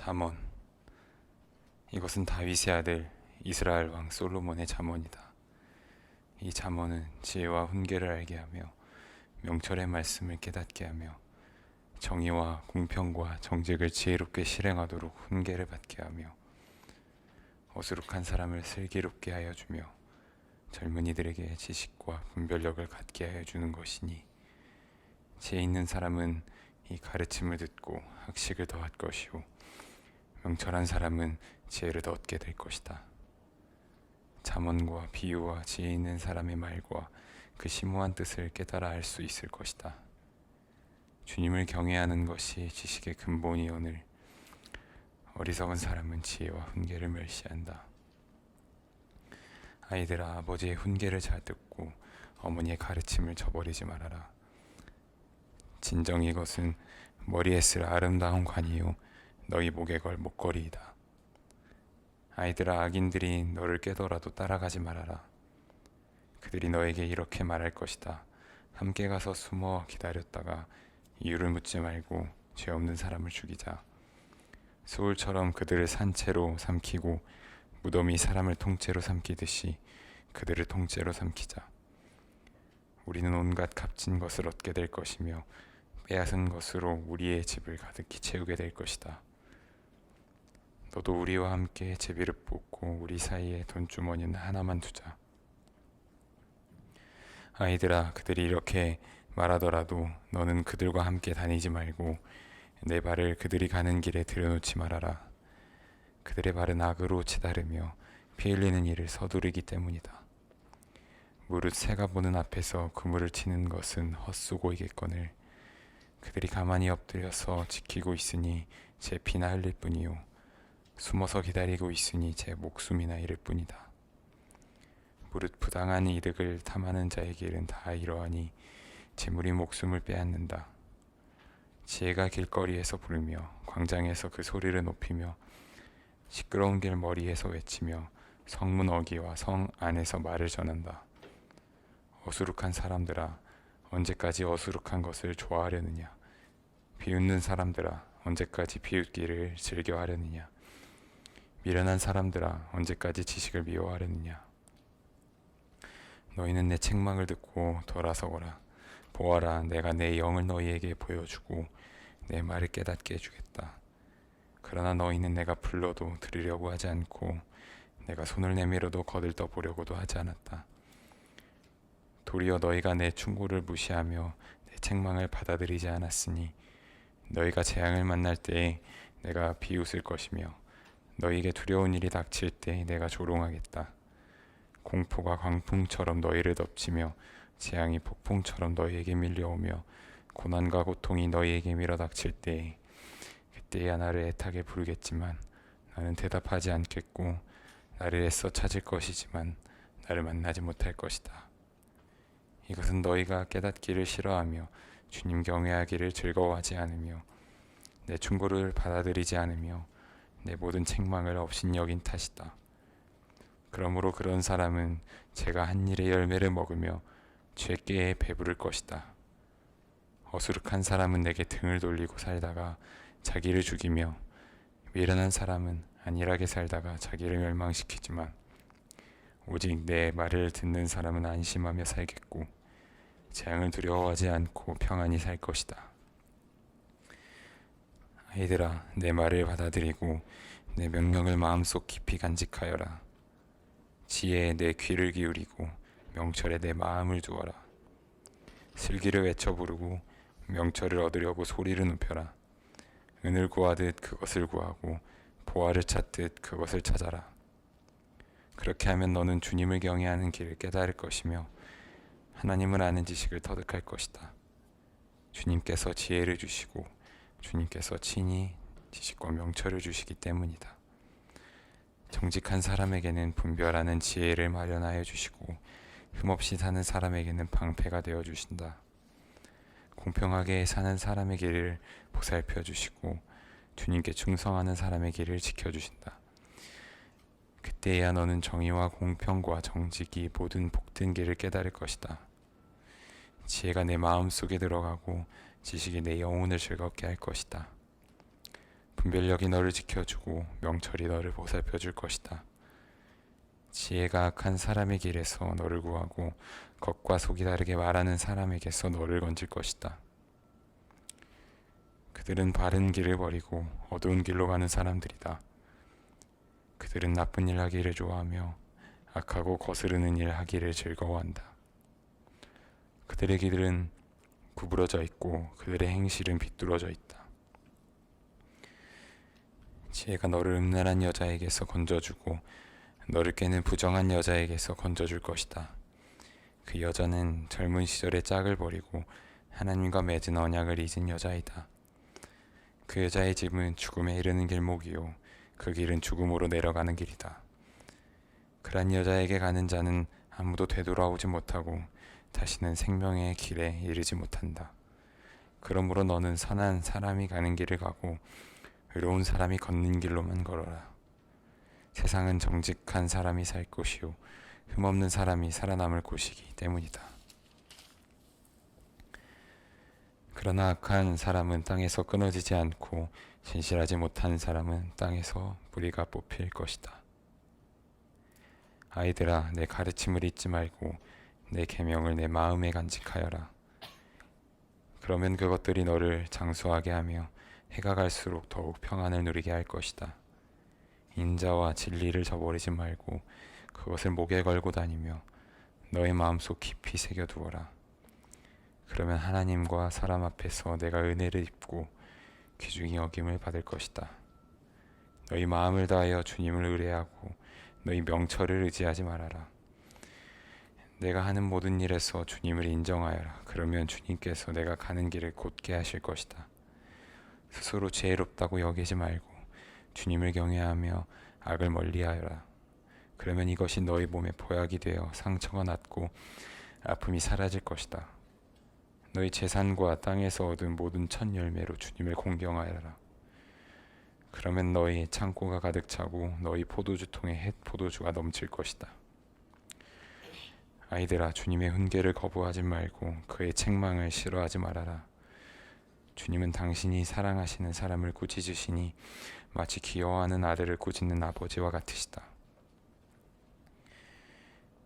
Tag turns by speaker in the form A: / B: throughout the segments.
A: 잠언. 이것은 다윗의 아들 이스라엘 왕 솔로몬의 잠언이다. 이 잠언은 지혜와 훈계를 알게 하며 명철의 말씀을 깨닫게 하며 정의와 공평과 정직을 지혜롭게 실행하도록 훈계를 받게 하며 어수룩한 사람을 슬기롭게 하여 주며 젊은이들에게 지식과 분별력을 갖게 하여 주는 것이니, 지혜 있는 사람은 이 가르침을 듣고 학식을 더할 것이요 명철한 사람은 지혜를 더 얻게 될 것이다. 잠언과 비유와 지혜 있는 사람의 말과 그 심오한 뜻을 깨달아 알 수 있을 것이다. 주님을 경외하는 것이 지식의 근본이오늘 어리석은 사람은 지혜와 훈계를 멸시한다. 아이들아, 아버지의 훈계를 잘 듣고 어머니의 가르침을 저버리지 말아라. 진정 이것은 머리에 쓸 아름다운 관이요 너희 목에 걸 목걸이이다. 아이들아, 악인들이 너를 깨더라도 따라가지 말아라. 그들이 너에게 이렇게 말할 것이다. 함께 가서 숨어 기다렸다가 이유를 묻지 말고 죄 없는 사람을 죽이자. 소울처럼 그들을 산채로 삼키고 무덤이 사람을 통째로 삼키듯이 그들을 통째로 삼키자. 우리는 온갖 값진 것을 얻게 될 것이며 빼앗은 것으로 우리의 집을 가득히 채우게 될 것이다. 너도 우리와 함께 제비를 뽑고 우리 사이에 돈주머니는 하나만 두자. 아이들아, 그들이 이렇게 말하더라도 너는 그들과 함께 다니지 말고 내 발을 그들이 가는 길에 들여놓지 말아라. 그들의 발은 악으로 치다르며 피 흘리는 일을 서두르기 때문이다. 무릇 새가 보는 앞에서 그물을 치는 것은 헛수고이겠거늘 그들이 가만히 엎드려서 지키고 있으니 제 피나 흘릴 뿐이요 숨어서 기다리고 있으니 제 목숨이나 잃을 뿐이다. 무릇 부당한 이득을 탐하는 자의 길은 다 이러하니 재물이 목숨을 빼앗는다. 지혜가 길거리에서 부르며 광장에서 그 소리를 높이며 시끄러운 길 머리에서 외치며 성문 어귀와 성 안에서 말을 전한다. 어수룩한 사람들아, 언제까지 어수룩한 것을 좋아하려느냐? 비웃는 사람들아, 언제까지 비웃기를 즐겨하려느냐? 미련한 사람들아, 언제까지 지식을 미워하려느냐? 너희는 내 책망을 듣고 돌아서거라. 보아라, 내가 내 영을 너희에게 보여주고 내 말을 깨닫게 해주겠다. 그러나 너희는 내가 불러도 들으려고 하지 않고 내가 손을 내밀어도 거들떠 보려고도 하지 않았다. 도리어 너희가 내 충고를 무시하며 내 책망을 받아들이지 않았으니 너희가 재앙을 만날 때에 내가 비웃을 것이며 너희에게 두려운 일이 닥칠 때 내가 조롱하겠다. 공포가 광풍처럼 너희를 덮치며 재앙이 폭풍처럼 너희에게 밀려오며 고난과 고통이 너희에게 밀어닥칠 때에 그때야 나를 애타게 부르겠지만 나는 대답하지 않겠고 나를 애써 찾을 것이지만 나를 만나지 못할 것이다. 이것은 너희가 깨닫기를 싫어하며 주님 경외하기를 즐거워하지 않으며 내 충고를 받아들이지 않으며 내 모든 책망을 업신여긴 탓이다. 그러므로 그런 사람은 제가 한 일의 열매를 먹으며 죄께에 배부를 것이다. 어수룩한 사람은 내게 등을 돌리고 살다가 자기를 죽이며 미련한 사람은 안일하게 살다가 자기를 멸망시키지만 오직 내 말을 듣는 사람은 안심하며 살겠고 재앙을 두려워하지 않고 평안히 살 것이다. 아이들아, 내 말을 받아들이고 내 명령을 마음속 깊이 간직하여라. 지혜에 내 귀를 기울이고 명철에 내 마음을 두어라. 슬기를 외쳐 부르고 명철을 얻으려고 소리를 높여라. 은을 구하듯 그것을 구하고 보화를 찾듯 그것을 찾아라. 그렇게 하면 너는 주님을 경외하는 길을 깨달을 것이며 하나님을 아는 지식을 터득할 것이다. 주님께서 지혜를 주시고 주님께서 친히 지식과 명철을 주시기 때문이다. 정직한 사람에게는 분별하는 지혜를 마련하여 주시고 흠없이 사는 사람에게는 방패가 되어 주신다. 공평하게 사는 사람의 길을 보살펴 주시고 주님께 충성하는 사람의 길을 지켜주신다. 그때야 너는 정의와 공평과 정직이 모든 복된 길을 깨달을 것이다. 지혜가 내 마음 속에 들어가고 지식이 내 영혼을 즐겁게 할 것이다. 분별력이 너를 지켜주고 명철이 너를 보살펴 줄 것이다. 지혜가 악한 사람의 길에서 너를 구하고 겉과 속이 다르게 말하는 사람에게서 너를 건질 것이다. 그들은 바른 길을 버리고 어두운 길로 가는 사람들이다. 그들은 나쁜 일 하기를 좋아하며 악하고 거스르는 일 하기를 즐거워한다. 그들의 길은 구부러져 있고 그들의 행실은 비뚤어져 있다. 지혜가 너를 음란한 여자에게서 건져주고 너를 깨는 부정한 여자에게서 건져줄 것이다. 그 여자는 젊은 시절의 짝을 버리고 하나님과 맺은 언약을 잊은 여자이다. 그 여자의 집은 죽음에 이르는 길목이요 그 길은 죽음으로 내려가는 길이다. 그런 여자에게 가는 자는 아무도 되돌아오지 못하고 다시는 생명의 길에 이르지 못한다. 그러므로 너는 선한 사람이 가는 길을 가고 의로운 사람이 걷는 길로만 걸어라. 세상은 정직한 사람이 살 곳이요 흠없는 사람이 살아남을 곳이기 때문이다. 그러나 악한 사람은 땅에서 끊어지지 않고 진실하지 못한 사람은 땅에서 뿌리가 뽑힐 것이다. 아이들아, 내 가르침을 잊지 말고 내 계명을 내 마음에 간직하여라. 그러면 그것들이 너를 장수하게 하며 해가 갈수록 더욱 평안을 누리게 할 것이다. 인자와 진리를 저버리지 말고 그것을 목에 걸고 다니며 너의 마음속 깊이 새겨두어라. 그러면 하나님과 사람 앞에서 내가 은혜를 입고 귀중히 여김을 받을 것이다. 너희 마음을 다하여 주님을 의뢰하고 너희 명철을 의지하지 말아라. 내가 하는 모든 일에서 주님을 인정하여라. 그러면 주님께서 내가 가는 길을 곧게 하실 것이다. 스스로 지혜롭다고 여기지 말고 주님을 경외하며 악을 멀리하여라. 그러면 이것이 너희 몸에 보약이 되어 상처가 낫고 아픔이 사라질 것이다. 너희 재산과 땅에서 얻은 모든 첫 열매로 주님을 공경하여라. 그러면 너희 창고가 가득 차고 너희 포도주통에 햇 포도주가 넘칠 것이다. 아이들아, 주님의 훈계를 거부하지 말고 그의 책망을 싫어하지 말아라. 주님은 당신이 사랑하시는 사람을 꾸짖으시니 마치 귀여워하는 아들을 꾸짖는 아버지와 같으시다.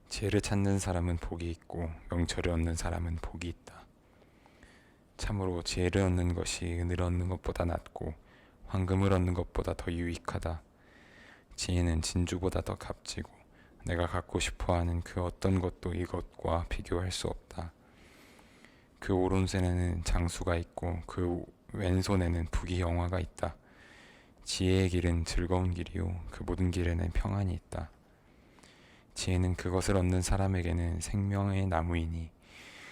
A: 지혜를 찾는 사람은 복이 있고 명철을 얻는 사람은 복이 있다. 참으로 지혜를 얻는 것이 은을 얻는 것보다 낫고 황금을 얻는 것보다 더 유익하다. 지혜는 진주보다 더 값지고 내가 갖고 싶어하는 그 어떤 것도 이것과 비교할 수 없다. 그 오른손에는 장수가 있고 그 왼손에는 부귀영화가 있다. 지혜의 길은 즐거운 길이요 그 모든 길에는 평안이 있다. 지혜는 그것을 얻는 사람에게는 생명의 나무이니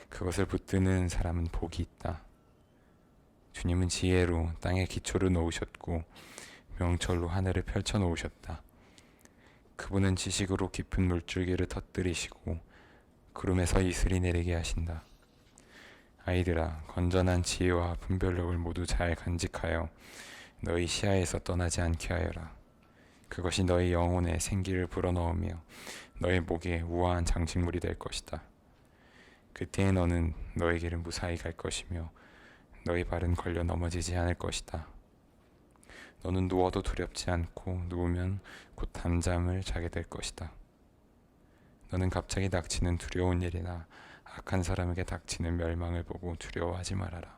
A: 그것을 붙드는 사람은 복이 있다. 주님은 지혜로 땅에 기초를 놓으셨고 명철로 하늘을 펼쳐 놓으셨다. 그분은 지식으로 깊은 물줄기를 터뜨리시고 구름에서 이슬이 내리게 하신다. 아이들아, 건전한 지혜와 분별력을 모두 잘 간직하여 너희 시야에서 떠나지 않게 하여라. 그것이 너희 영혼에 생기를 불어넣으며 너희 목에 우아한 장식물이 될 것이다. 그때에 너는 너의 길은 무사히 갈 것이며 너희 발은 걸려 넘어지지 않을 것이다. 너는 누워도 두렵지 않고 누우면 곧 잠잠을 자게 될 것이다. 너는 갑자기 닥치는 두려운 일이나 악한 사람에게 닥치는 멸망을 보고 두려워하지 말아라.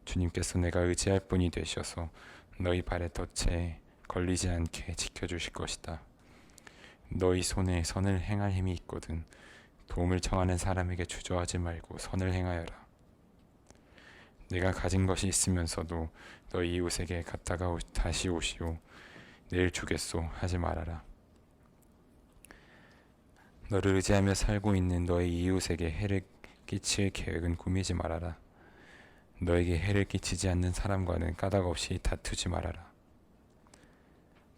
A: 주님께서 내가 의지할 분이 되셔서 너희 발의 덫에 걸리지 않게 지켜주실 것이다. 너희 손에 선을 행할 힘이 있거든 도움을 청하는 사람에게 주저하지 말고 선을 행하여라. 내가 가진 것이 있으면서도 너희 이웃에게 갔다가 다시 오시오 내일 주겠소 하지 말아라. 너를 의지하며 살고 있는 너희 이웃에게 해를 끼칠 계획은 꾸미지 말아라. 너에게 해를 끼치지 않는 사람과는 까닭 없이 다투지 말아라.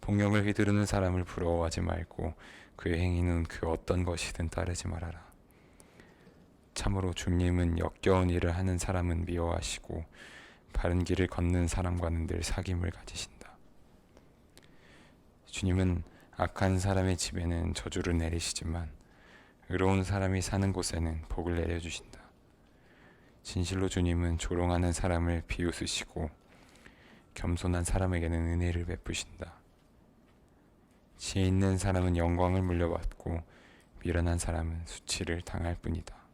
A: 폭력을 휘두르는 사람을 부러워하지 말고 그의 행위는 그 어떤 것이든 따르지 말아라. 참으로 주님은 역겨운 일을 하는 사람은 미워하시고 바른 길을 걷는 사람과는 늘 사귐을 가지신다. 주님은 악한 사람의 집에는 저주를 내리시지만 의로운 사람이 사는 곳에는 복을 내려주신다. 진실로 주님은 조롱하는 사람을 비웃으시고 겸손한 사람에게는 은혜를 베푸신다. 지혜 있는 사람은 영광을 물려받고 미련한 사람은 수치를 당할 뿐이다.